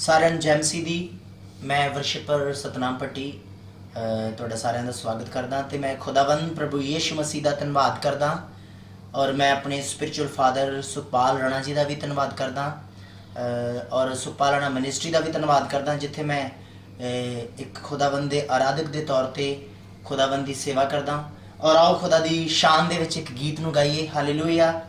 ਸਾਰਿਆਂ ਨੂੰ ਜੈ ਮਸੀਹ ਦੀ। ਮੈਂ ਵਰਸ਼ਿਪਰ ਸਤਨਾਮ ਪੱਟੀ ਤੁਹਾਡਾ ਸਾਰਿਆਂ ਦਾ ਸਵਾਗਤ ਕਰਦਾ ਤੇ ਮੈਂ ਖੁਦਾਵੰਦ ਪ੍ਰਭੂ ਯੀਸ਼ੂ ਮਸੀਹ ਦਾ ਧੰਨਵਾਦ ਕਰਦਾ ਔਰ ਮੈਂ ਆਪਣੇ ਸਪਿਰਚੁਅਲ ਫਾਦਰ ਸੁਖਪਾਲ ਰਾਣਾ ਜੀ ਦਾ ਵੀ ਧੰਨਵਾਦ ਕਰਦਾ ਔਰ ਸੁਖਪਾਲ ਰਾਣਾ ਮਿਨਿਸਟਰੀ ਦਾ ਵੀ ਧੰਨਵਾਦ ਕਰਦਾ ਜਿੱਥੇ ਮੈਂ ਇੱਕ ਖੁਦਾਵੰਦ ਦੇ ਆਰਾਧਕ ਦੇ ਤੌਰ ਤੇ ਖੁਦਾਵੰਦ ਦੀ ਸੇਵਾ ਕਰਦਾ। ਔਰ ਆਓ ਖੁਦਾ ਦੀ ਸ਼ਾਨ ਦੇ ਵਿੱਚ ਇੱਕ ਗੀਤ ਨੂੰ ਗਾਈਏ। ਹਾਲੇਲੂਇਆ।